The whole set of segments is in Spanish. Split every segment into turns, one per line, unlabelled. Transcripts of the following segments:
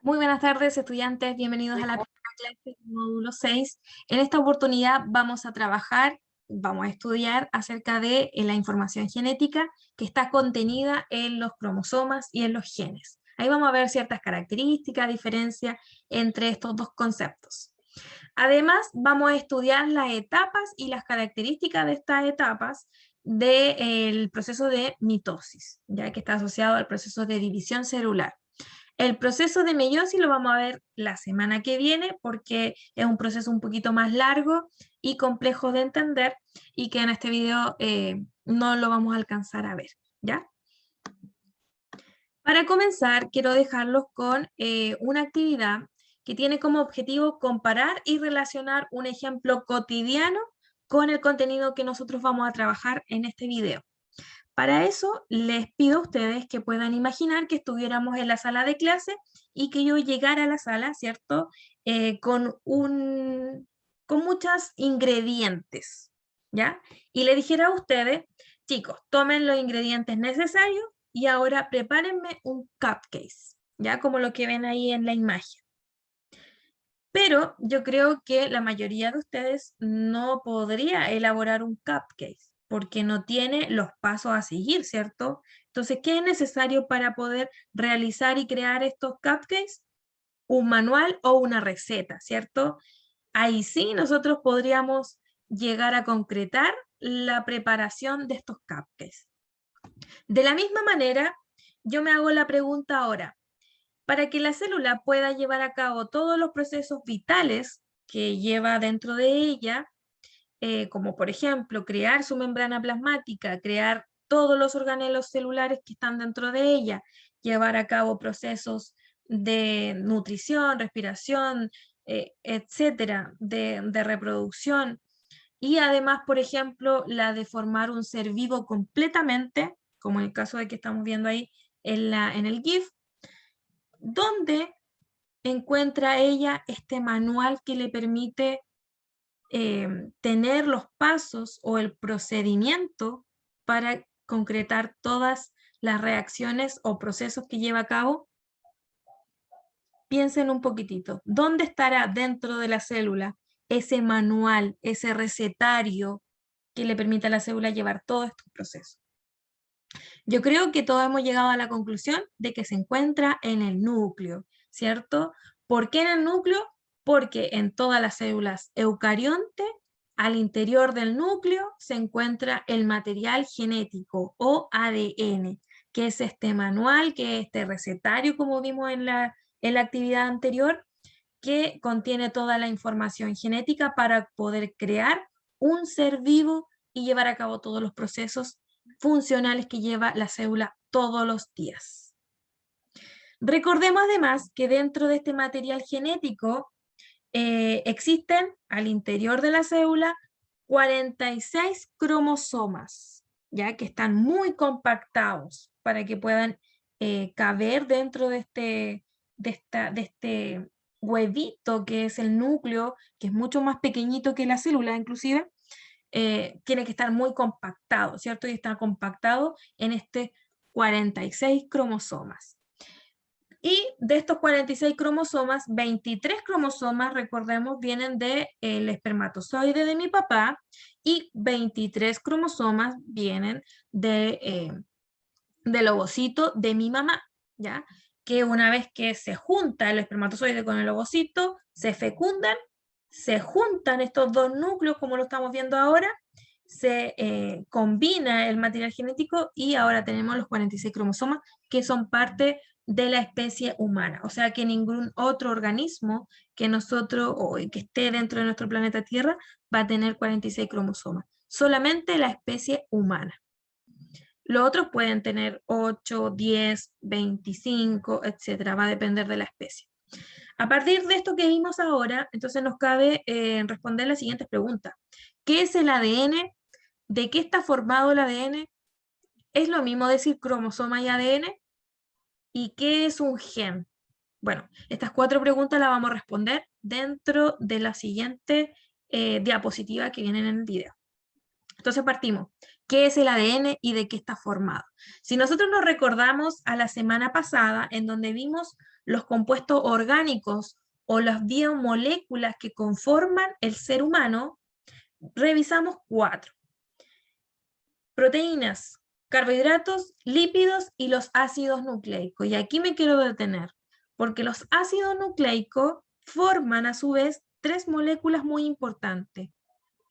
Muy buenas tardes, estudiantes. Bienvenidos a la primera clase del módulo 6. En esta oportunidad vamos a vamos a estudiar acerca de la información genética que está contenida en los cromosomas y en los genes. Ahí vamos a ver ciertas características, diferencias entre estos dos conceptos. Además, vamos a estudiar las etapas y las características de estas etapas del proceso de mitosis, ya que está asociado al proceso de división celular. El proceso de meiosis lo vamos a ver la semana que viene porque es un proceso un poquito más largo y complejo de entender y que en este video no lo vamos a alcanzar a ver, ¿ya? Para comenzar, quiero dejarlos con una actividad que tiene como objetivo comparar y relacionar un ejemplo cotidiano con el contenido que nosotros vamos a trabajar en este video. Para eso, les pido a ustedes que puedan imaginar que estuviéramos en la sala de clase y que yo llegara a la sala, ¿cierto? Con muchos ingredientes, ¿ya? Y le dijera a ustedes, chicos, tomen los ingredientes necesarios y ahora prepárenme un cupcake, ¿ya? Como lo que ven ahí en la imagen. Pero yo creo que la mayoría de ustedes no podría elaborar un cupcake porque no tiene los pasos a seguir, ¿cierto? Entonces, ¿qué es necesario para poder realizar y crear estos cupcakes? Un manual o una receta, ¿cierto? Ahí sí nosotros podríamos llegar a concretar la preparación de estos cupcakes. De la misma manera, yo me hago la pregunta ahora, para que la célula pueda llevar a cabo todos los procesos vitales que lleva dentro de ella, como por ejemplo crear su membrana plasmática, crear todos los organelos celulares que están dentro de ella, llevar a cabo procesos de nutrición, respiración, etcétera, de reproducción, y además, por ejemplo, la de formar un ser vivo completamente, como en el caso de que estamos viendo ahí en el GIF, donde encuentra ella este manual que le permite tener los pasos o el procedimiento para concretar todas las reacciones o procesos que lleva a cabo. Piensen un poquitito, ¿dónde estará dentro de la célula ese manual, ese recetario que le permite a la célula llevar todos estos procesos? Yo creo que todos hemos llegado a la conclusión de que se encuentra en el núcleo, ¿cierto? ¿Por qué en el núcleo? Porque en todas las células eucarionte, al interior del núcleo, se encuentra el material genético o ADN, que es este manual, que es este recetario, como vimos en la actividad anterior, que contiene toda la información genética para poder crear un ser vivo y llevar a cabo todos los procesos funcionales que lleva la célula todos los días. Recordemos además que dentro de este material genético existen al interior de la célula 46 cromosomas, ya que están muy compactados para que puedan caber dentro de este huevito que es el núcleo, que es mucho más pequeñito que la célula inclusive. Tiene que estar muy compactado, ¿cierto? Y está compactado en este 46 cromosomas. Y de estos 46 cromosomas, 23 cromosomas, recordemos, vienen del espermatozoide de mi papá y 23 cromosomas vienen del ovocito de mi mamá, ¿ya? Que una vez que se junta el espermatozoide con el ovocito, se fecundan, se juntan estos dos núcleos, como lo estamos viendo ahora, se combina el material genético y ahora tenemos los 46 cromosomas que son parte de la especie humana. O sea que ningún otro organismo que nosotros o que esté dentro de nuestro planeta Tierra va a tener 46 cromosomas. Solamente la especie humana. Los otros pueden tener 8, 10, 25, etcétera, va a depender de la especie. A partir de esto que vimos ahora, entonces nos cabe responder las siguientes preguntas. ¿Qué es el ADN? ¿De qué está formado el ADN? ¿Es lo mismo decir cromosoma y ADN? ¿Y qué es un gen? Bueno, estas 4 preguntas las vamos a responder dentro de la siguiente diapositiva que vienen en el video. Entonces partimos. ¿Qué es el ADN y de qué está formado? Si nosotros nos recordamos a la semana pasada, en donde vimos los compuestos orgánicos o las biomoléculas que conforman el ser humano, revisamos 4. Proteínas, carbohidratos, lípidos y los ácidos nucleicos. Y aquí me quiero detener, porque los ácidos nucleicos forman a su vez 3 moléculas muy importantes: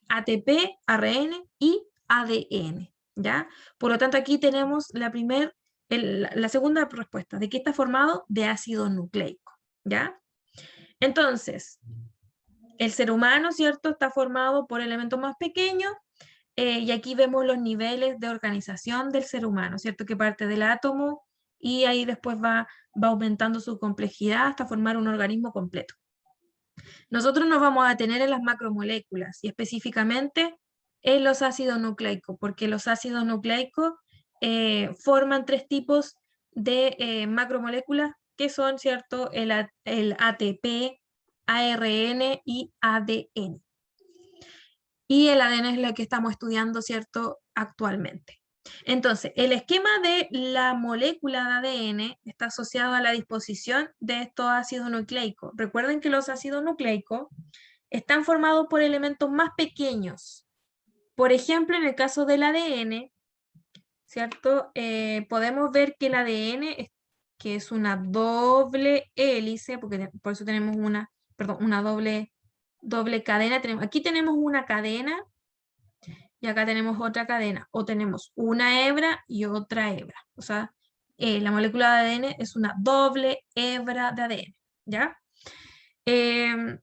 ATP, ARN y ADN, ¿ya? Por lo tanto, aquí tenemos la segunda respuesta, ¿de qué está formado? De ácido nucleico, ¿ya? Entonces, el ser humano, ¿cierto?, está formado por elementos más pequeños, y aquí vemos los niveles de organización del ser humano, ¿cierto?, que parte del átomo y ahí después va aumentando su complejidad hasta formar un organismo completo. Nosotros nos vamos a tener en las macromoléculas y específicamente en los ácidos nucleicos, porque los ácidos nucleicos forman 3 tipos de macromoléculas que son, ¿cierto?, el ATP, ARN y ADN. Y el ADN es lo que estamos estudiando, ¿cierto?, actualmente. Entonces, el esquema de la molécula de ADN está asociado a la disposición de estos ácidos nucleicos. Recuerden que los ácidos nucleicos están formados por elementos más pequeños. Por ejemplo, en el caso del ADN, ¿cierto? Podemos ver que el ADN, que es una doble hélice, porque por eso tenemos una doble cadena. Aquí tenemos una cadena y acá tenemos otra cadena, o tenemos una hebra y otra hebra. O sea, la molécula de ADN es una doble hebra de ADN, ¿ya? Que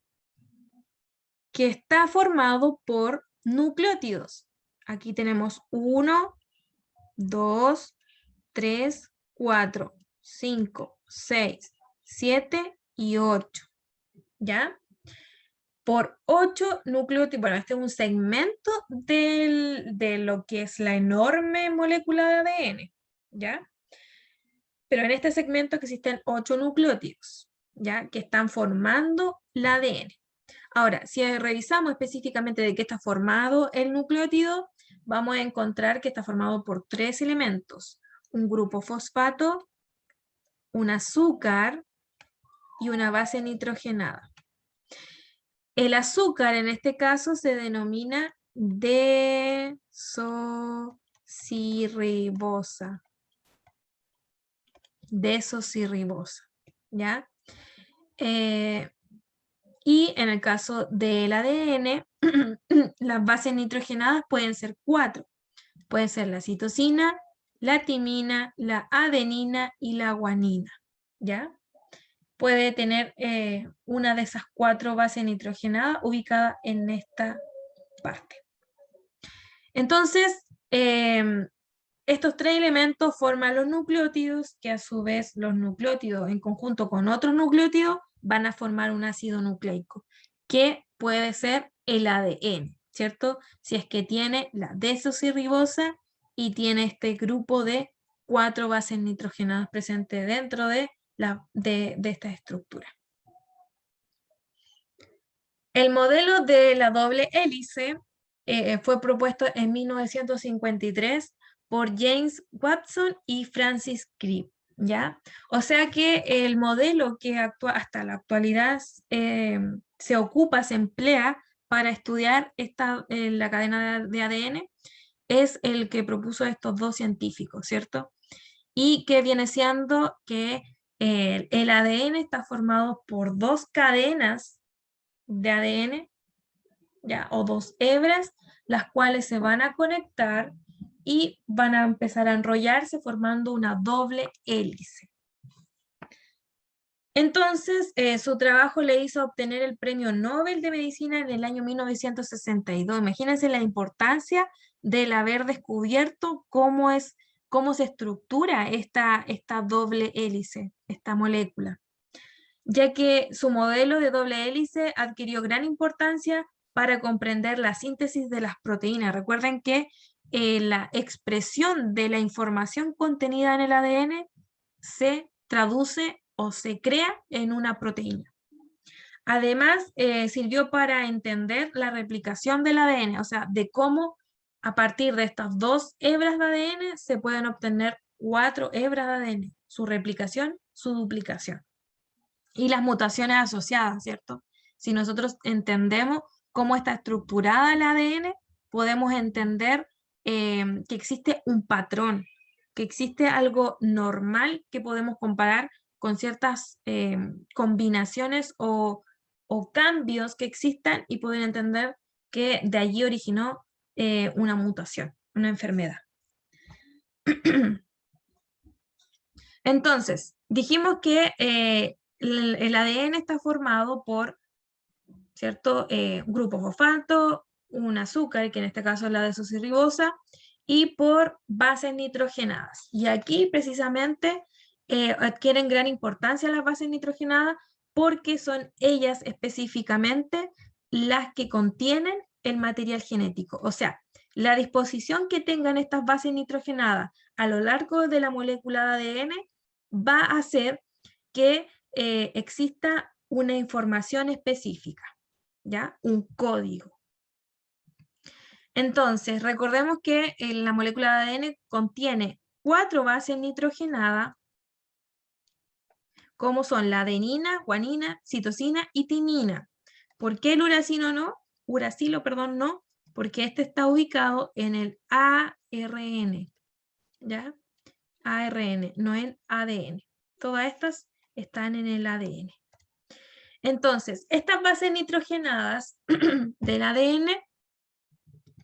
está formado por nucleótidos. Aquí tenemos 1, 2, 3, 4, 5, 6, 7 y 8, ¿ya? Por 8 nucleótidos. Bueno, este es un segmento de lo que es la enorme molécula de ADN, ¿ya? Pero en este segmento existen 8 nucleótidos, ¿ya? Que están formando el ADN. Ahora, si revisamos específicamente de qué está formado el nucleótido, vamos a encontrar que está formado por 3 elementos: un grupo fosfato, un azúcar y una base nitrogenada. El azúcar en este caso se denomina desocirribosa. Desocirribosa, ¿ya? Y en el caso del ADN, las bases nitrogenadas pueden ser 4. Puede ser la citosina, la timina, la adenina y la guanina, ¿ya? Puede tener una de esas 4 bases nitrogenadas ubicada en esta parte. Entonces, estos 3 elementos forman los nucleótidos, que a su vez los nucleótidos en conjunto con otros nucleótidos van a formar un ácido nucleico, que puede ser el ADN, ¿cierto? Si es que tiene la desocirribosa y tiene este grupo de 4 bases nitrogenadas presentes dentro de esta estructura. El modelo de la doble hélice fue propuesto en 1953 por James Watson y Francis Crick, ¿ya? O sea que el modelo que hasta la actualidad se ocupa, se emplea para estudiar la cadena de ADN, es el que propuso estos 2 científicos, ¿cierto? Y que viene siendo que el ADN está formado por 2 cadenas de ADN, ¿ya? O 2 hebras, las cuales se van a conectar y van a empezar a enrollarse formando una doble hélice. Entonces, su trabajo le hizo obtener el Premio Nobel de Medicina en el año 1962. Imagínense la importancia del haber descubierto cómo se estructura esta doble hélice, esta molécula, ya que su modelo de doble hélice adquirió gran importancia para comprender la síntesis de las proteínas. Recuerden que la expresión de la información contenida en el ADN se traduce o se crea en una proteína. Además, sirvió para entender la replicación del ADN, o sea, de cómo a partir de estas 2 hebras de ADN se pueden obtener 4 hebras de ADN, su replicación, su duplicación, y las mutaciones asociadas, ¿cierto? Si nosotros entendemos cómo está estructurada el ADN, podemos entender que existe un patrón, que existe algo normal que podemos comparar con ciertas combinaciones o cambios que existan y poder entender que de allí originó una mutación, una enfermedad. Entonces, dijimos que el ADN está formado por, ¿cierto? Grupos fosfato, un azúcar, que en este caso es la desoxirribosa, y por bases nitrogenadas. Y aquí precisamente adquieren gran importancia las bases nitrogenadas porque son ellas específicamente las que contienen el material genético. O sea, la disposición que tengan estas bases nitrogenadas a lo largo de la molécula de ADN va a hacer que exista una información específica, ¿ya? Un código. Entonces, recordemos que la molécula de ADN contiene 4 bases nitrogenadas, como son la adenina, guanina, citosina y timina. ¿Por qué el uracilo no? Uracilo, perdón, no, porque este está ubicado en el ARN, ¿ya? ARN, no en ADN. Todas estas están en el ADN. Entonces, estas bases nitrogenadas del ADN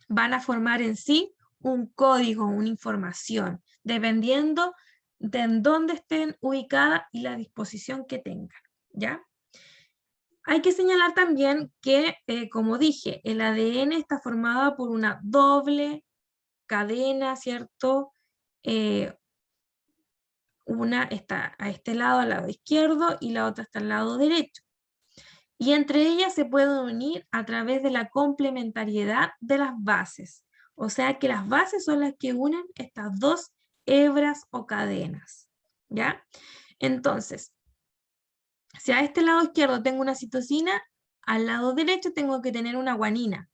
van a formar en sí un código, una información, dependiendo de en dónde estén ubicadas y la disposición que tengan, ¿ya? Hay que señalar también que, como dije, el ADN está formado por una doble cadena, ¿cierto? Una está a este lado, al lado izquierdo, y la otra está al lado derecho. Y entre ellas se pueden unir a través de la complementariedad de las bases. O sea que las bases son las que unen estas dos hebras o cadenas, ¿ya? Entonces, si a este lado izquierdo tengo una citosina, al lado derecho tengo que tener una guanina,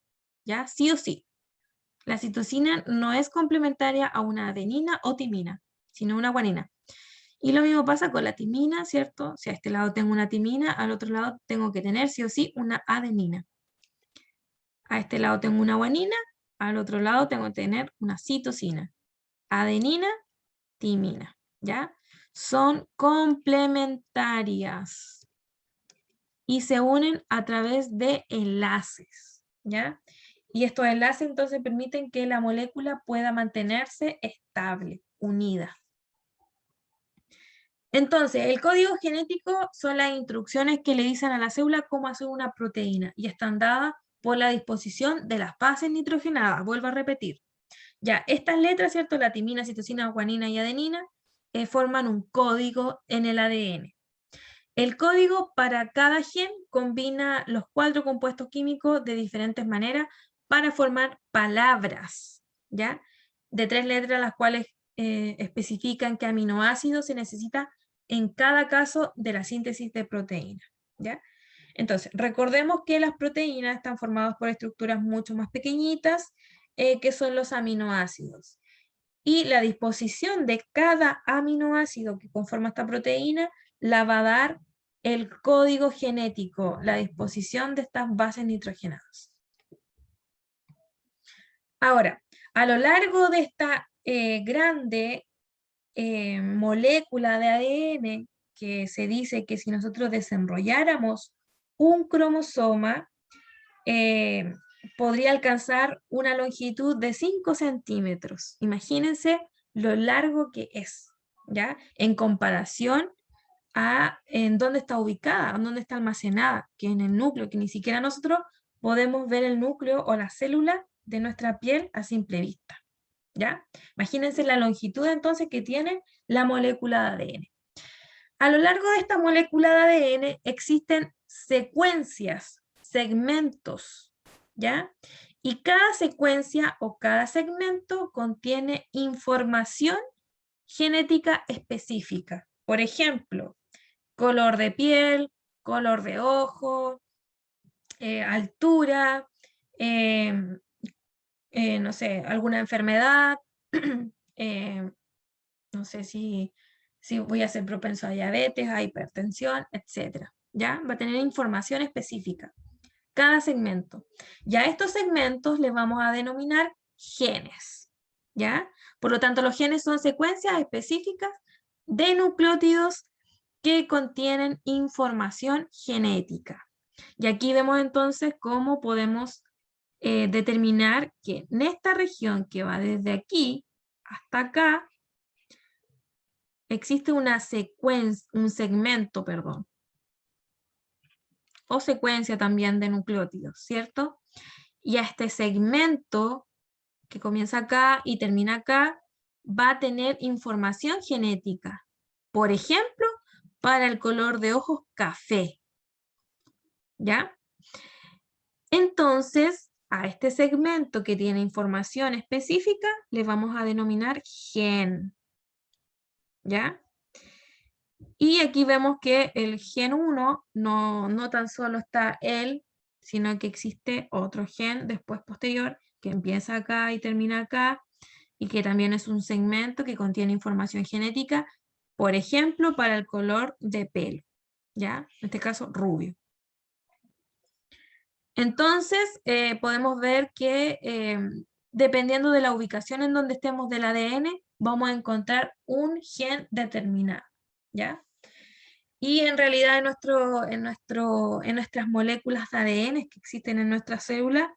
¿ya? Sí o sí. La citosina no es complementaria a una adenina o timina, sino una guanina. Y lo mismo pasa con la timina, ¿cierto? Si a este lado tengo una timina, al otro lado tengo que tener sí o sí una adenina. A este lado tengo una guanina, al otro lado tengo que tener una citosina. Adenina, timina, ¿ya? Son complementarias y se unen a través de enlaces, ¿ya? Y estos enlaces entonces permiten que la molécula pueda mantenerse estable, unida. Entonces, el código genético son las instrucciones que le dicen a la célula cómo hacer una proteína y están dadas por la disposición de las bases nitrogenadas. Vuelvo a repetir. Ya, estas letras, ¿cierto? La timina, citosina, guanina y adenina forman un código en el ADN. El código para cada gen combina los 4 compuestos químicos de diferentes maneras para formar palabras, ¿ya? De 3 letras, las cuales especifican qué aminoácido se necesita en cada caso de la síntesis de proteína, ¿ya? Entonces, recordemos que las proteínas están formadas por estructuras mucho más pequeñitas, que son los aminoácidos. Y la disposición de cada aminoácido que conforma esta proteína la va a dar el código genético, la disposición de estas bases nitrogenadas. Ahora, a lo largo de esta grande molécula de ADN, que se dice que si nosotros desenrolláramos un cromosoma, podría alcanzar una longitud de 5 centímetros. Imagínense lo largo que es, ¿ya? En comparación a en dónde está ubicada, en dónde está almacenada, que en el núcleo, que ni siquiera nosotros podemos ver el núcleo o la célula de nuestra piel a simple vista, ¿ya? Imagínense la longitud entonces que tiene la molécula de ADN. A lo largo de esta molécula de ADN existen secuencias, segmentos, ¿ya? Y cada secuencia o cada segmento contiene información genética específica. Por ejemplo, color de piel, color de ojo, altura, no sé, alguna enfermedad, no sé si si voy a ser propenso a diabetes, a hipertensión, etc. ¿Ya? Va a tener información específica. Cada segmento. Ya estos segmentos les vamos a denominar genes. ¿Ya? Por lo tanto, los genes son secuencias específicas de nucleótidos que contienen información genética. Y aquí vemos entonces cómo podemos determinar que en esta región que va desde aquí hasta acá, existe una secuencia, un segmento, perdón, o secuencia también de nucleótidos, ¿cierto? Y a este segmento que comienza acá y termina acá, va a tener información genética. Por ejemplo, para el color de ojos café. ¿Ya? Entonces, a este segmento que tiene información específica, le vamos a denominar gen. ¿Ya? Y aquí vemos que el gen 1 no tan solo está él, sino que existe otro gen después posterior que empieza acá y termina acá, y que también es un segmento que contiene información genética, por ejemplo, para el color de pelo, ¿ya? En este caso, rubio. Entonces, podemos ver que dependiendo de la ubicación en donde estemos del ADN, vamos a encontrar un gen determinado, ¿ya? Y en realidad en nuestras moléculas de ADN que existen en nuestra célula,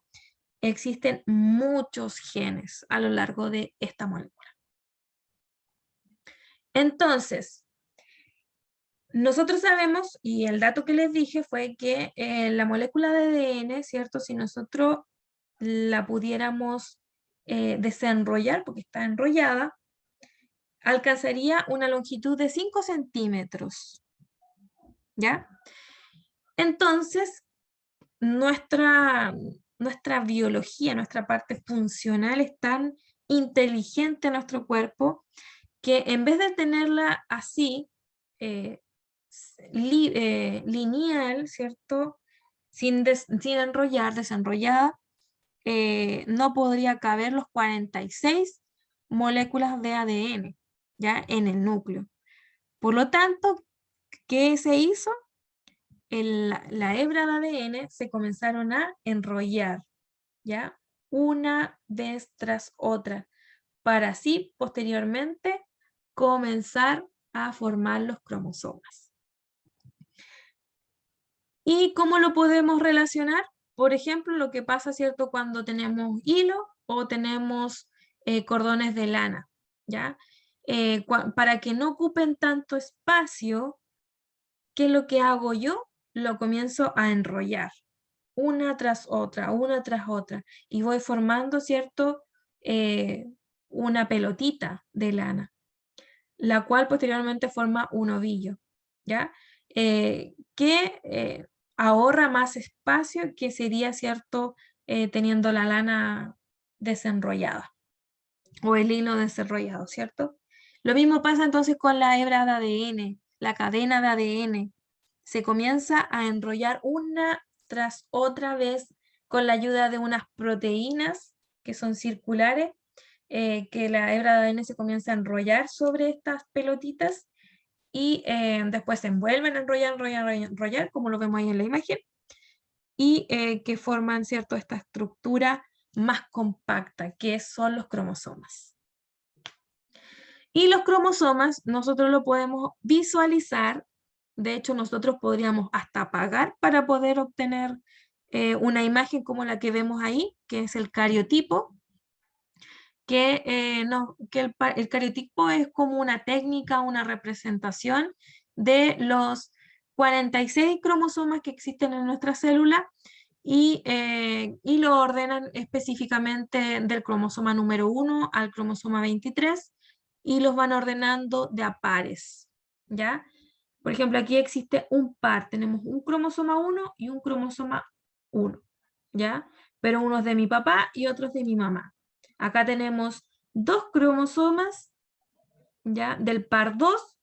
existen muchos genes a lo largo de esta molécula. Entonces, nosotros sabemos, y el dato que les dije fue que la molécula de ADN, ¿cierto? Si nosotros la pudiéramos desenrollar, porque está enrollada, alcanzaría una longitud de 5 centímetros, ¿ya? Entonces, nuestra biología, nuestra parte funcional es tan inteligente en nuestro cuerpo que en vez de tenerla así, lineal, ¿cierto? Sin enrollar, desenrollada, no podría caber los 46 moléculas de ADN, ¿ya? En el núcleo. Por lo tanto, ¿qué se hizo? La hebra de ADN se comenzaron a enrollar, ¿ya? Una vez tras otra, para así posteriormente comenzar a formar los cromosomas. ¿Y cómo lo podemos relacionar? Por ejemplo, lo que pasa, ¿cierto? Cuando tenemos hilo o tenemos cordones de lana, ¿ya? Para que no ocupen tanto espacio, ¿qué es lo que hago yo? Lo comienzo a enrollar, una tras otra, y voy formando, ¿cierto? Una pelotita de lana, la cual posteriormente forma un ovillo, ¿ya? Que ahorra más espacio que sería, ¿cierto? Teniendo la lana desenrollada o el hilo desenrollado, ¿cierto? Lo mismo pasa entonces con la hebra de ADN, la cadena de ADN. Se comienza a enrollar una tras otra vez con la ayuda de unas proteínas que son circulares, que la hebra de ADN se comienza a enrollar sobre estas pelotitas y después se envuelven a enrollar, como lo vemos ahí en la imagen, y que forman, ¿cierto?, esta estructura más compacta, que son los cromosomas. Y los cromosomas nosotros lo podemos visualizar, de hecho nosotros podríamos hasta pagar para poder obtener una imagen como la que vemos ahí, que es el cariotipo, que el cariotipo es como una técnica, una representación de los 46 cromosomas que existen en nuestra célula y lo ordenan específicamente del cromosoma número 1 al cromosoma 23 y los van ordenando de a pares, ¿ya? Por ejemplo, aquí existe un par, tenemos un cromosoma 1 y un cromosoma 1, ¿ya? Pero uno es de mi papá y otro es de mi mamá. Acá tenemos dos cromosomas, ¿ya? Del par 2,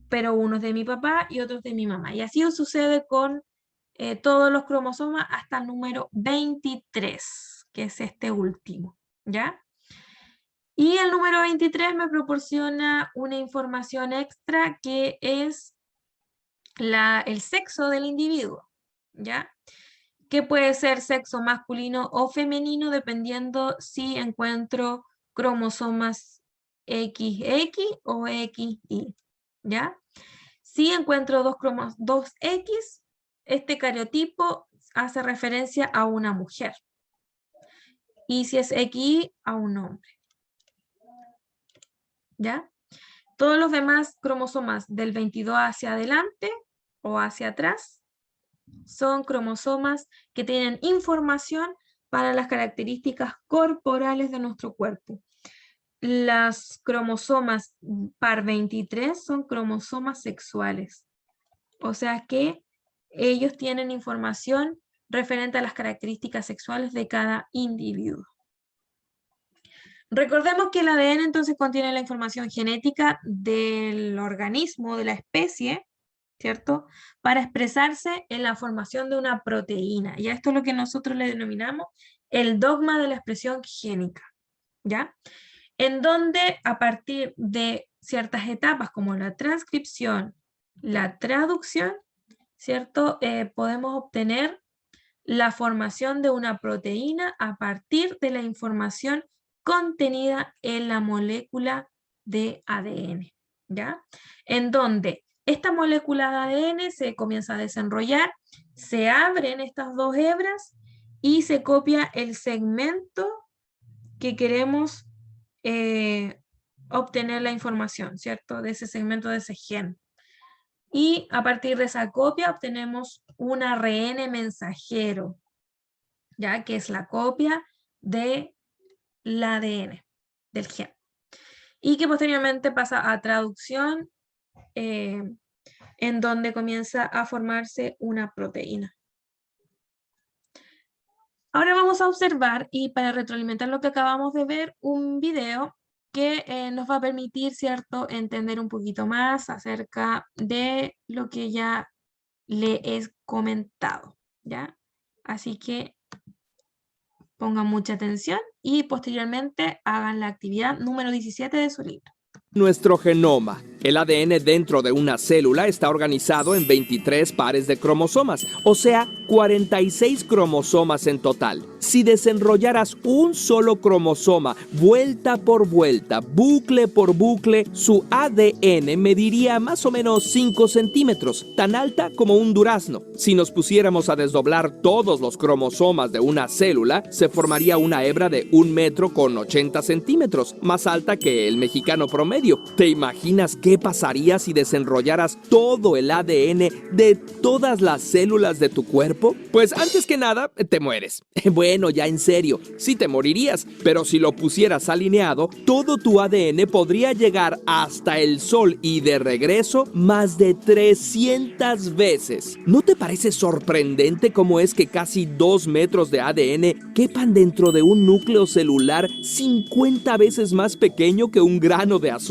pero uno es de mi papá y otro es de mi mamá. Y así sucede con todos los cromosomas hasta el número 23, que es este último, ¿ya? Y el número 23 me proporciona una información extra que es el sexo del individuo, ¿ya? Que puede ser sexo masculino o femenino dependiendo si encuentro cromosomas XX o XY, ¿ya? Si encuentro dos X, este cariotipo hace referencia a una mujer. Y si es XY, a un hombre, ¿ya? Todos los demás cromosomas del 22 hacia adelante o hacia atrás son cromosomas que tienen información para las características corporales de nuestro cuerpo. Las cromosomas par 23 son cromosomas sexuales. O sea que ellos tienen información referente a las características sexuales de cada individuo. Recordemos que el ADN entonces contiene la información genética del organismo, de la especie, ¿cierto? Para expresarse en la formación de una proteína. Y a esto es lo que nosotros le denominamos el dogma de la expresión génica, ¿ya? En donde a partir de ciertas etapas como la transcripción, la traducción, ¿cierto? Podemos obtener la formación de una proteína a partir de la información contenida en la molécula de ADN, ¿ya? En donde esta molécula de ADN se comienza a desenrollar, se abren estas dos hebras y se copia el segmento que queremos obtener la información, ¿cierto? De ese segmento, de ese gen. Y a partir de esa copia obtenemos un ARN mensajero, ya que es la copia del ADN, del gen. Y que posteriormente pasa a traducción, en donde comienza a formarse una proteína. Ahora vamos a observar, y para retroalimentar lo que acabamos de ver, un video que nos va a permitir, ¿cierto?, entender un poquito más acerca de lo que ya le he comentado, ¿ya? Así que pongan mucha atención y posteriormente hagan la actividad número 17 de su libro.
Nuestro genoma. El ADN dentro de una célula está organizado en 23 pares de cromosomas, o sea, 46 cromosomas en total. Si desenrollaras un solo cromosoma, vuelta por vuelta, bucle por bucle, su ADN mediría más o menos 5 centímetros, tan alta como un durazno. Si nos pusiéramos a desdoblar todos los cromosomas de una célula, se formaría una hebra de 1 metro con 80 centímetros, más alta que el mexicano promedio. ¿Te imaginas qué pasaría si desenrollaras todo el ADN de todas las células de tu cuerpo? Pues antes que nada, te mueres. Bueno, ya en serio, sí te morirías, pero si lo pusieras alineado, todo tu ADN podría llegar hasta el Sol y de regreso más de 300 veces. ¿No te parece sorprendente cómo es que casi 2 metros de ADN quepan dentro de un núcleo celular 50 veces más pequeño que un grano de azúcar?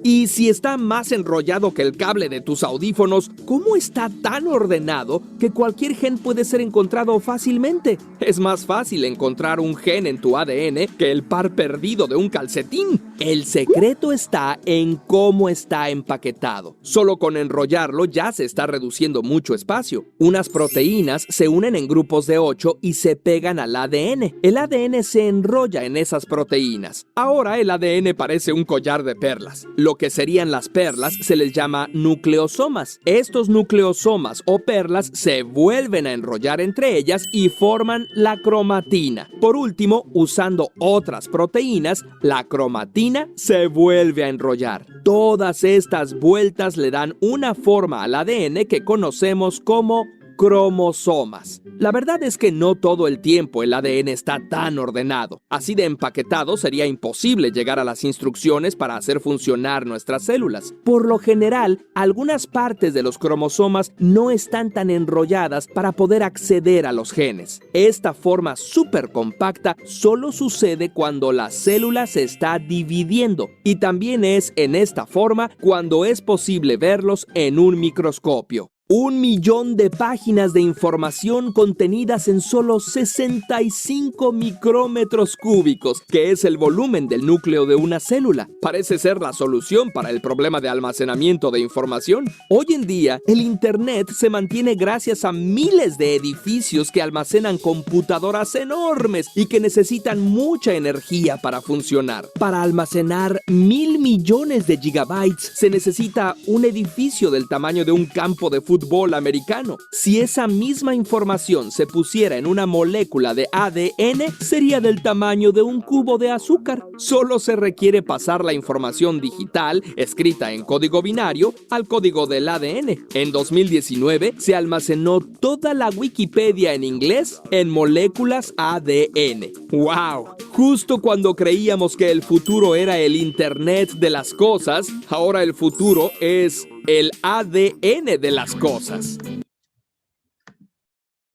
Y si está más enrollado que el cable de tus audífonos, ¿cómo está tan ordenado que cualquier gen puede ser encontrado fácilmente? Es más fácil encontrar un gen en tu ADN que el par perdido de un calcetín. El secreto está en cómo está empaquetado. Solo con enrollarlo ya se está reduciendo mucho espacio. Unas proteínas se unen en grupos de 8 y se pegan al ADN. El ADN se enrolla en esas proteínas. Ahora el ADN parece un collar de perlas. Lo que serían las perlas se les llama nucleosomas. Estos nucleosomas o perlas se vuelven a enrollar entre ellas y forman la cromatina. Por último, usando otras proteínas, la cromatina se vuelve a enrollar. Todas estas vueltas le dan una forma al ADN que conocemos como cromosomas. La verdad es que no todo el tiempo el ADN está tan ordenado. Así de empaquetado sería imposible llegar a las instrucciones para hacer funcionar nuestras células. Por lo general, algunas partes de los cromosomas no están tan enrolladas para poder acceder a los genes. Esta forma súper compacta solo sucede cuando la célula se está dividiendo, y también es en esta forma cuando es posible verlos en un microscopio. 1 millón de páginas de información contenidas en solo 65 micrómetros cúbicos, que es el volumen del núcleo de una célula. Parece ser la solución para el problema de almacenamiento de información. Hoy en día, el Internet se mantiene gracias a miles de edificios que almacenan computadoras enormes y que necesitan mucha energía para funcionar. Para almacenar 1.000 millones de gigabytes, se necesita un edificio del tamaño de un campo de fútbol americano. Si esa misma información se pusiera en una molécula de ADN, sería del tamaño de un cubo de azúcar. Solo se requiere pasar la información digital, escrita en código binario, al código del ADN. En 2019 se almacenó toda la Wikipedia en inglés en moléculas ADN. ¡Wow! Justo cuando creíamos que el futuro era el Internet de las cosas, ahora el futuro es el ADN de las cosas.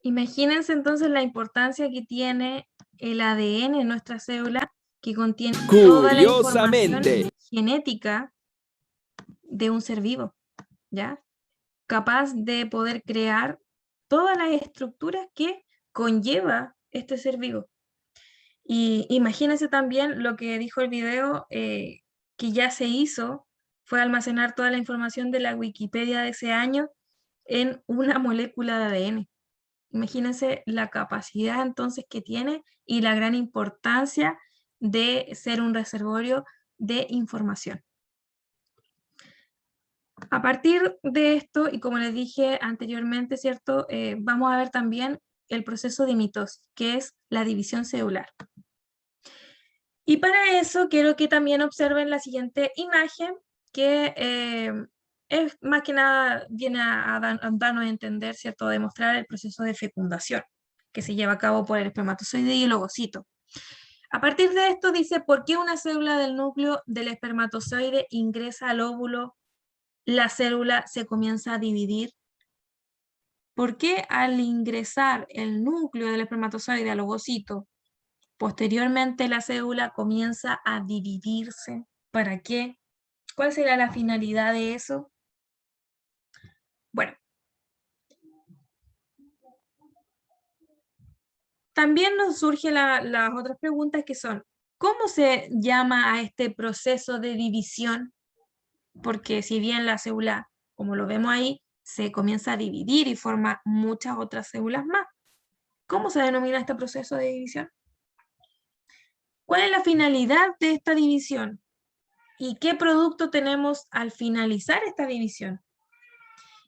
Imagínense entonces la importancia que tiene el ADN en nuestra célula, que contiene toda la información genética de un ser vivo, ¿ya? Capaz de poder crear todas las estructuras que conlleva este ser vivo. Y imagínense también lo que dijo el video, que ya se hizo, fue almacenar toda la información de la Wikipedia de ese año en una molécula de ADN. Imagínense la capacidad entonces que tiene y la gran importancia de ser un reservorio de información. A partir de esto, y como les dije anteriormente, ¿cierto? Vamos a ver también el proceso de mitosis, que es la división celular. Y para eso quiero que también observen la siguiente imagen, que es más que nada viene a darnos a entender, ¿cierto?, a demostrar el proceso de fecundación que se lleva a cabo por el espermatozoide y el ovocito. A partir de esto dice, ¿por qué una célula del núcleo del espermatozoide ingresa al óvulo, la célula se comienza a dividir? ¿Por qué al ingresar el núcleo del espermatozoide al ovocito, posteriormente la célula comienza a dividirse? ¿Para qué? ¿Cuál será la finalidad de eso? Bueno, también nos surgen las otras preguntas que son, ¿cómo se llama a este proceso de división? Porque si bien la célula, como lo vemos ahí, se comienza a dividir y forma muchas otras células más, ¿cómo se denomina este proceso de división? ¿Cuál es la finalidad de esta división? ¿Y qué producto tenemos al finalizar esta división?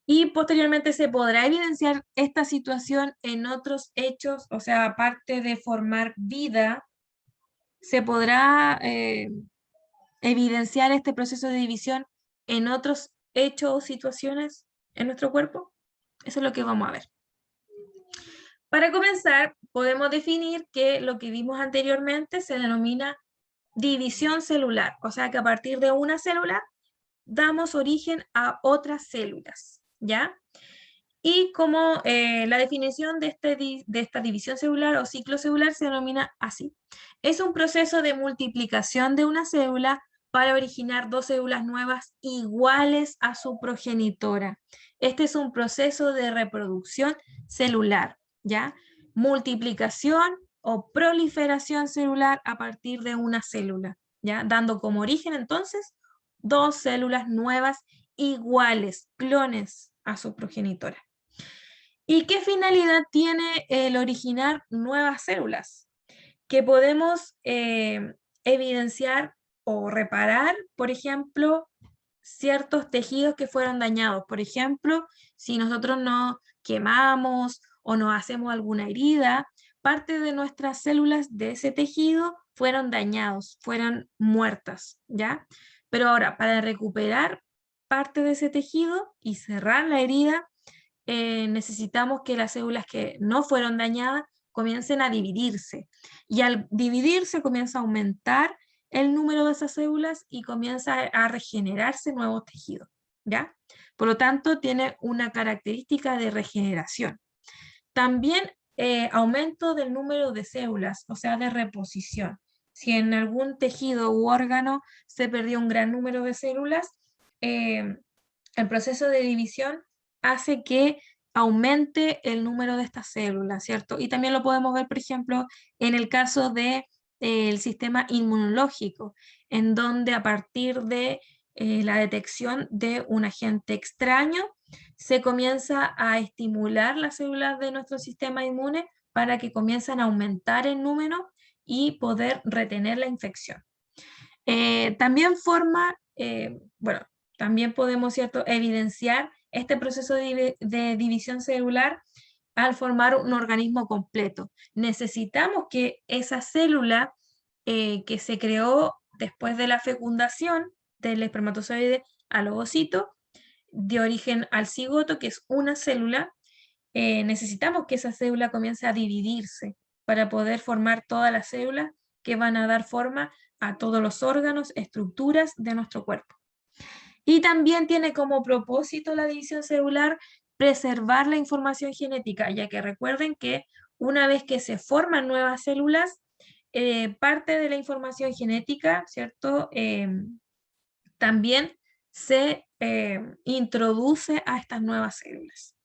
Y posteriormente se podrá evidenciar esta situación en otros hechos, o sea, aparte de formar vida, se podrá evidenciar este proceso de división en otros hechos o situaciones en nuestro cuerpo. Eso es lo que vamos a ver. Para comenzar, podemos definir que lo que vimos anteriormente se denomina división celular, o sea que a partir de una célula damos origen a otras células, ¿ya? Y como la definición de esta división celular o ciclo celular se denomina así. Es un proceso de multiplicación de una célula para originar dos células nuevas iguales a su progenitora. Este es un proceso de reproducción celular, ¿ya? Multiplicación o proliferación celular a partir de una célula, ¿ya? Dando como origen entonces dos células nuevas iguales, clones a su progenitora. ¿Y qué finalidad tiene el originar nuevas células? Que podemos evidenciar o reparar, por ejemplo, ciertos tejidos que fueron dañados. Por ejemplo, si nosotros nos quemamos o nos hacemos alguna herida, parte de nuestras células de ese tejido fueron dañados, fueron muertas, ¿ya? Pero ahora, para recuperar parte de ese tejido y cerrar la herida, necesitamos que las células que no fueron dañadas comiencen a dividirse. Y al dividirse comienza a aumentar el número de esas células y comienza a regenerarse nuevos tejidos, ¿ya? Por lo tanto, tiene una característica de regeneración. También aumento del número de células, o sea, de reposición. Si en algún tejido u órgano se perdió un gran número de células, el proceso de división hace que aumente el número de estas células, ¿cierto? Y también lo podemos ver, por ejemplo, en el caso de, el sistema inmunológico, en donde a partir de la detección de un agente extraño, se comienza a estimular las células de nuestro sistema inmune para que comiencen a aumentar en número y poder retener la infección. También bueno, también podemos, ¿cierto?, evidenciar este proceso de división celular al formar un organismo completo. Necesitamos que esa célula que se creó después de la fecundación del espermatozoide al ovocito, de origen al cigoto, que es una célula, necesitamos que esa célula comience a dividirse para poder formar todas las células que van a dar forma a todos los órganos, estructuras de nuestro cuerpo. Y también tiene como propósito la división celular preservar la información genética, ya que recuerden que una vez que se forman nuevas células, parte de la información genética, ¿cierto? También se introduce a estas nuevas células.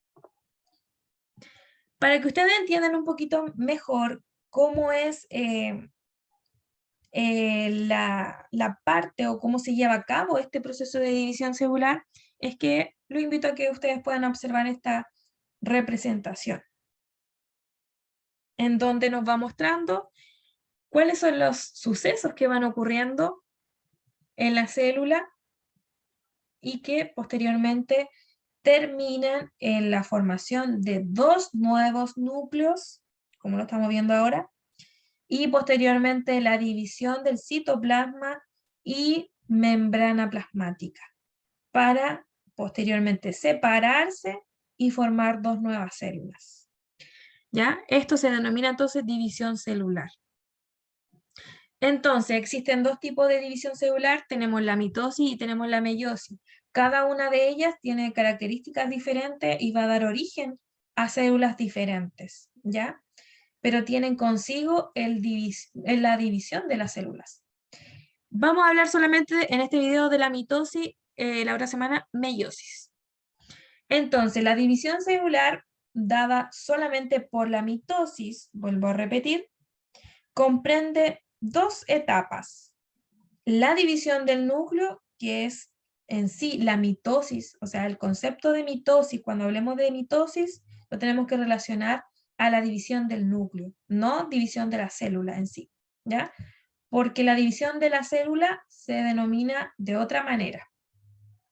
Para que ustedes entiendan un poquito mejor cómo es la parte o cómo se lleva a cabo este proceso de división celular, es que lo invito a que ustedes puedan observar esta representación, en donde nos va mostrando cuáles son los sucesos que van ocurriendo en la célula y que posteriormente terminan en la formación de dos nuevos núcleos, como lo estamos viendo ahora, y posteriormente la división del citoplasma y membrana plasmática, para posteriormente separarse y formar dos nuevas células. ¿Ya? Esto se denomina entonces división celular. Entonces, existen dos tipos de división celular, tenemos la mitosis y tenemos la meiosis. Cada una de ellas tiene características diferentes y va a dar origen a células diferentes, ¿ya? Pero tienen consigo la división de las células. Vamos a hablar solamente en este video de la mitosis, la otra semana meiosis. Entonces, la división celular dada solamente por la mitosis, vuelvo a repetir, comprende dos etapas. La división del núcleo, que es en sí la mitosis, o sea, el concepto de mitosis, cuando hablemos de mitosis, lo tenemos que relacionar a la división del núcleo, no división de la célula en sí, ¿ya? Porque la división de la célula se denomina de otra manera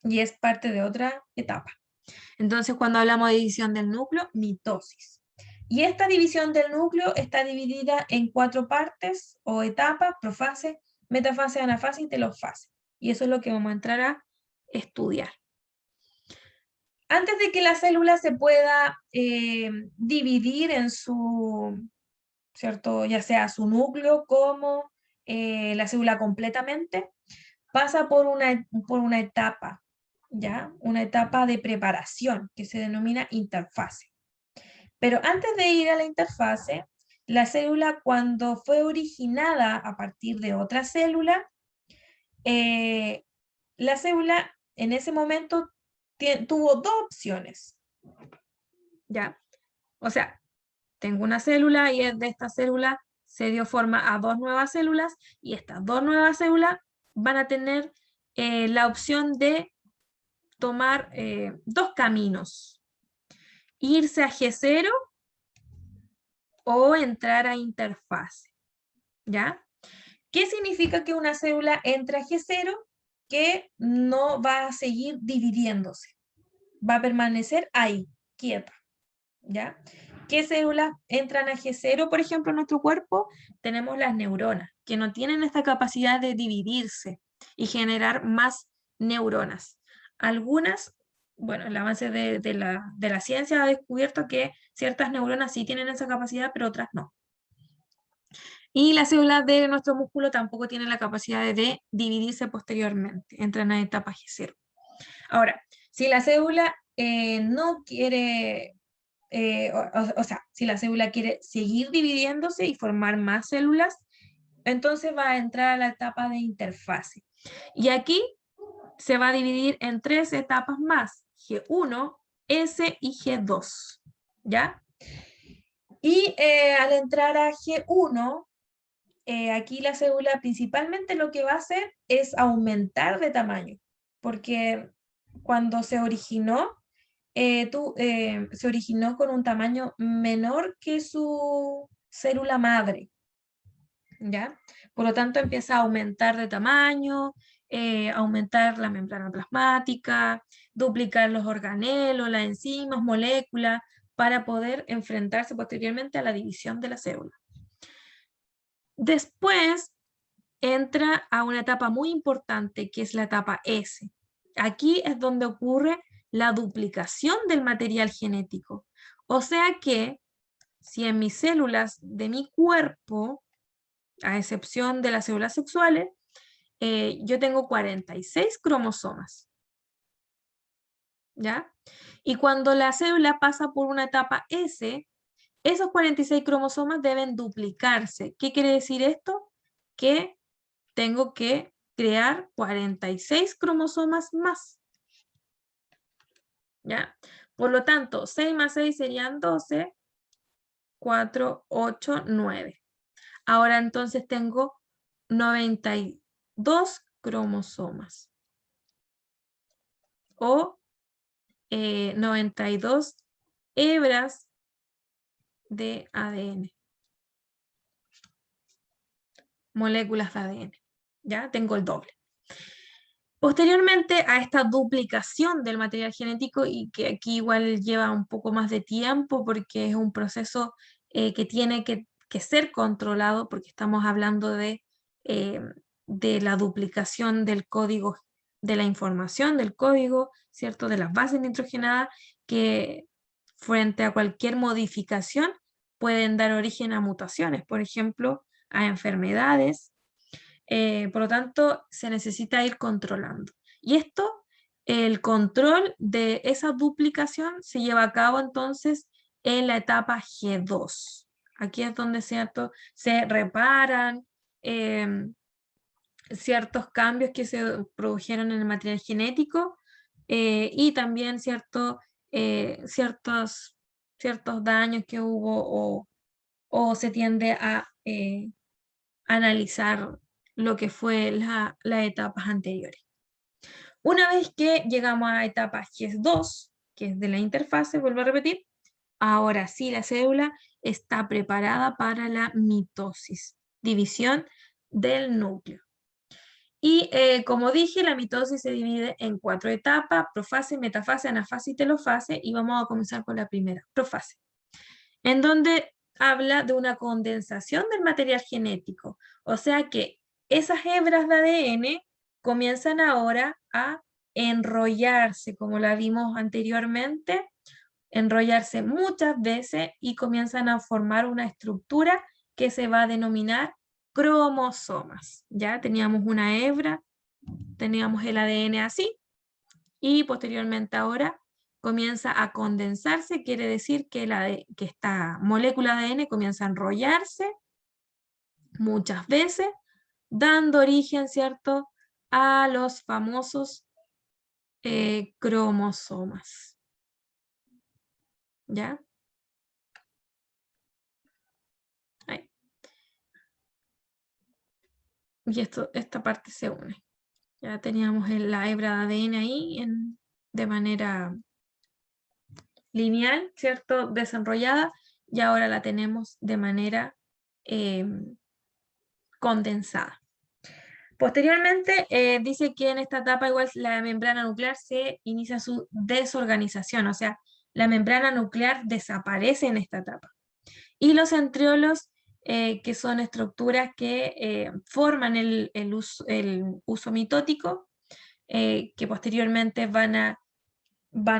y es parte de otra etapa. Entonces, cuando hablamos de división del núcleo, mitosis. Y esta división del núcleo está dividida en 4 partes o etapas: profase, metafase, anafase y telofase. Y eso es lo que vamos a entrar a estudiar. Antes de que la célula se pueda dividir en su, ¿cierto?, ya sea su núcleo como la célula completamente, pasa por una etapa, ¿ya? Una etapa de preparación que se denomina interfase. Pero antes de ir a la interfase, la célula, cuando fue originada a partir de otra célula, la célula en ese momento tuvo dos opciones, ¿ya? O sea, tengo una célula y de esta célula se dio forma a dos nuevas células y estas dos nuevas células van a tener la opción de tomar dos caminos: irse a G0 o entrar a interfase, ¿ya? ¿Qué significa que una célula entra a G0? Que no va a seguir dividiéndose, va a permanecer ahí, quieta, ¿ya? ¿Qué células entran a G0, por ejemplo, en nuestro cuerpo? Tenemos las neuronas, que no tienen esta capacidad de dividirse y generar más neuronas. Algunas, bueno, el avance de la ciencia ha descubierto que ciertas neuronas sí tienen esa capacidad, pero otras no. Y las células de nuestro músculo tampoco tienen la capacidad de dividirse posteriormente, entran a etapa G0. Ahora, si la célula no quiere, o sea, si la célula quiere seguir dividiéndose y formar más células, entonces va a entrar a la etapa de interfase. Y aquí se va a dividir en 3 etapas más: G1, S y G2, ¿ya? Y al entrar a G1, aquí la célula principalmente lo que va a hacer es aumentar de tamaño, porque cuando se originó, se originó con un tamaño menor que su célula madre, ¿ya? Por lo tanto, empieza a aumentar de tamaño, aumentar la membrana plasmática, duplicar los organelos, las enzimas, moléculas, para poder enfrentarse posteriormente a la división de la célula. Después entra a una etapa muy importante, que es la etapa S. Aquí es donde ocurre la duplicación del material genético. O sea que, si en mis células de mi cuerpo, a excepción de las células sexuales, yo tengo 46 cromosomas, ¿ya? Y cuando la célula pasa por una etapa S, esos 46 cromosomas deben duplicarse. ¿Qué quiere decir esto? Que tengo que crear 46 cromosomas más, ¿ya? Por lo tanto, 6 más 6 serían 12, 4, 8, 9. Ahora entonces tengo 92 cromosomas o 92 hebras de ADN, moléculas de ADN. Ya tengo el doble. Posteriormente a esta duplicación del material genético, y que aquí igual lleva un poco más de tiempo porque es un proceso que tiene que ser controlado, porque estamos hablando de la duplicación del código, de la información del código, ¿cierto? De las bases nitrogenadas, que frente a cualquier modificación pueden dar origen a mutaciones, por ejemplo, a enfermedades. Por lo tanto, se necesita ir controlando. Y esto, el control de esa duplicación se lleva a cabo entonces en la etapa G2. Aquí es donde, ¿cierto?, se reparan ciertos cambios que se produjeron en el material genético y también ciertos daños que hubo o se tiende a analizar lo que fue las etapas anteriores. Una vez que llegamos a etapa G2, que es de la interfase, vuelvo a repetir, ahora sí la célula está preparada para la mitosis, división del núcleo. Y como dije, la mitosis se divide en 4 etapas: profase, metafase, anafase y telofase, y vamos a comenzar con la primera, profase, en donde habla de una condensación del material genético. O sea que esas hebras de ADN comienzan ahora a enrollarse, como la vimos anteriormente, enrollarse muchas veces y comienzan a formar una estructura que se va a denominar cromosomas. Ya teníamos una hebra, teníamos el ADN así, y posteriormente ahora comienza a condensarse, quiere decir que, que esta molécula de ADN comienza a enrollarse muchas veces, dando origen, ¿cierto?, a los famosos cromosomas. ¿Ya? Ahí. Y esta parte se une. Ya teníamos la hebra de ADN ahí de manera lineal, ¿cierto?, desenrollada, y ahora la tenemos de manera condensada. Posteriormente, dice que en esta etapa igual la membrana nuclear se inicia su desorganización, o sea, la membrana nuclear desaparece en esta etapa. Y los centriolos, que son estructuras que forman el uso mitótico, que posteriormente van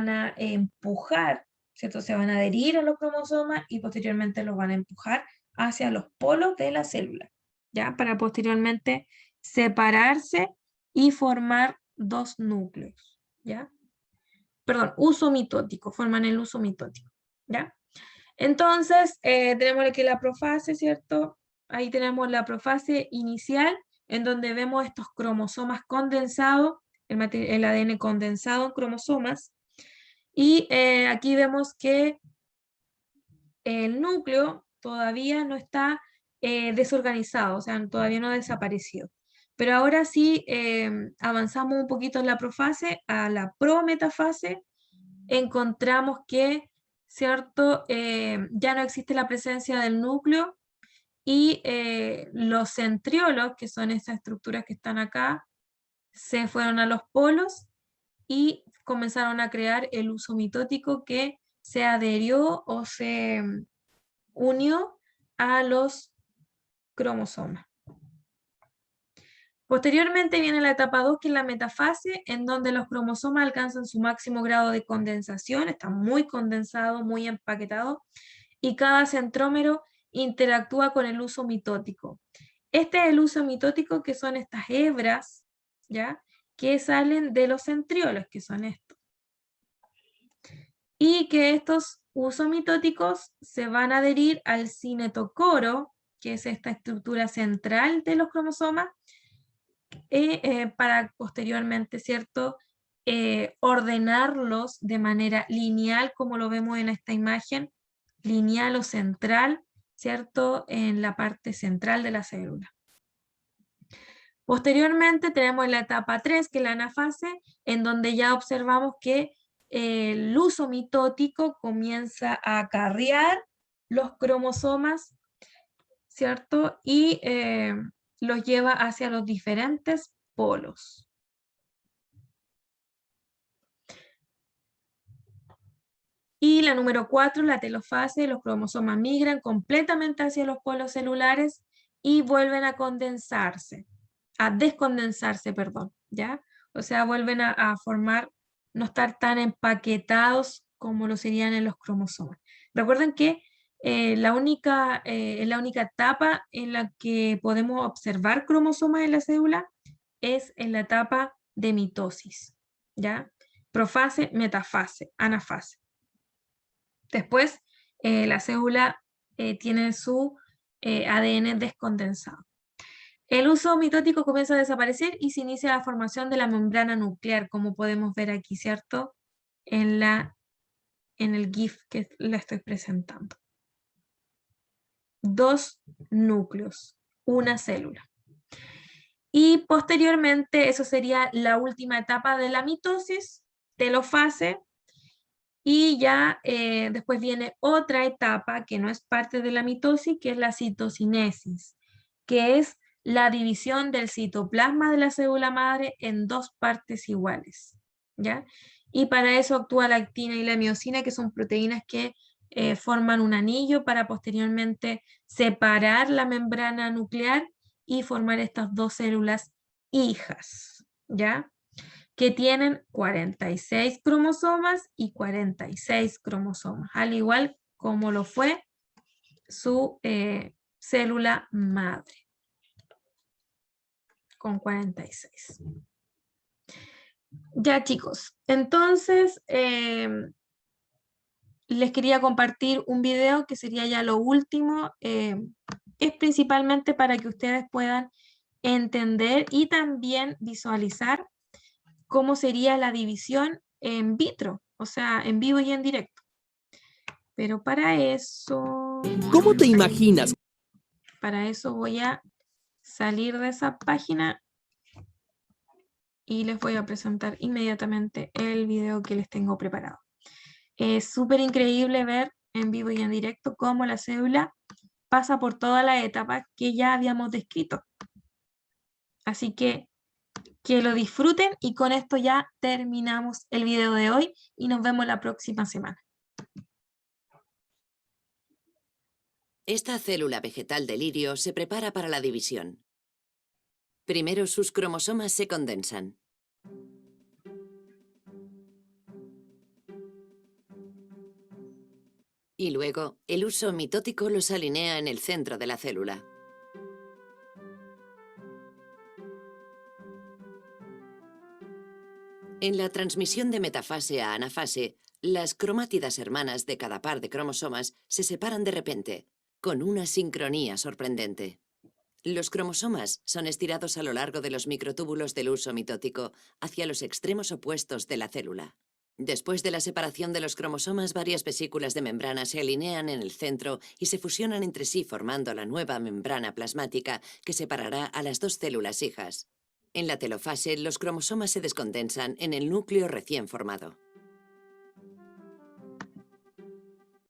a empujar, ¿cierto? Se van a adherir a los cromosomas y posteriormente los van a empujar hacia los polos de la célula, ¿ya? Para posteriormente separarse y formar 2 núcleos, ¿ya? Perdón, uso mitótico, forman el uso mitótico, ¿ya? Entonces, tenemos aquí la profase, ¿cierto? Ahí tenemos la profase inicial, en donde vemos estos cromosomas condensados, el ADN condensado en cromosomas, Y aquí vemos que el núcleo todavía no está desorganizado, o sea, todavía no ha desaparecido. Pero ahora sí avanzamos un poquito en la profase, a la prometafase, encontramos que, ¿cierto? Ya no existe la presencia del núcleo y los centriolos, que son estas estructuras que están acá, se fueron a los polos y comenzaron a crear el uso mitótico que se adherió o se unió a los cromosomas. Posteriormente viene la etapa 2, que es la metafase, en donde los cromosomas alcanzan su máximo grado de condensación, está muy condensado, muy empaquetado, y cada centrómero interactúa con el uso mitótico. Este es el uso mitótico, que son estas hebras, ¿ya? Que salen de los centriolos, que son estos. Y que estos usos mitóticos se van a adherir al cinetocoro, que es esta estructura central de los cromosomas, para posteriormente, ¿cierto?, ordenarlos de manera lineal, como lo vemos en esta imagen, lineal o central, ¿cierto?, en la parte central de la célula. Posteriormente tenemos la etapa 3, que es la anafase, en donde ya observamos que el uso mitótico comienza a acarrear los cromosomas, ¿cierto? Y los lleva hacia los diferentes polos. Y la número 4, la telofase, los cromosomas migran completamente hacia los polos celulares y vuelven a descondensarse, perdón, ¿ya? O sea, vuelven a formar, no estar tan empaquetados como lo serían en los cromosomas. Recuerden que la única etapa en la que podemos observar cromosomas en la célula es en la etapa de mitosis, ¿ya? Profase, metafase, anafase. Después, la célula tiene su ADN descondensado. El uso mitótico comienza a desaparecer y se inicia la formación de la membrana nuclear, como podemos ver aquí, ¿cierto? En el GIF que la estoy presentando. 2 núcleos, una célula. Y posteriormente, eso sería la última etapa de la mitosis, telofase, y ya después viene otra etapa que no es parte de la mitosis, que es la citocinesis, que es la división del citoplasma de la célula madre en 2 partes iguales, ¿ya? Y para eso actúa la actina y la miosina, que son proteínas que forman un anillo para posteriormente separar la membrana nuclear y formar estas 2 células hijas, ¿ya? Que tienen 46 cromosomas y 46 cromosomas, al igual como lo fue su célula madre, con 46. Ya, chicos, entonces les quería compartir un video que sería ya lo último. Es principalmente para que ustedes puedan entender y también visualizar cómo sería la división en vitro, o sea, en vivo y en directo. Pero para eso...
¿Cómo te imaginas?
Para eso voy a salir de esa página y les voy a presentar inmediatamente el video que les tengo preparado. Es súper increíble ver en vivo y en directo cómo la célula pasa por todas las etapas que ya habíamos descrito. Así que lo disfruten y con esto ya terminamos el video de hoy y nos vemos la próxima semana.
Esta célula vegetal de lirio se prepara para la división. Primero sus cromosomas se condensan. Y luego, el uso mitótico los alinea en el centro de la célula. En la transmisión de metafase a anafase, las cromátidas hermanas de cada par de cromosomas se separan de repente, con una sincronía sorprendente. Los cromosomas son estirados a lo largo de los microtúbulos del uso mitótico hacia los extremos opuestos de la célula. Después de la separación de los cromosomas, varias vesículas de membrana se alinean en el centro y se fusionan entre sí formando la nueva membrana plasmática que separará a las dos células hijas. En la telofase, los cromosomas se descondensan en el núcleo recién formado.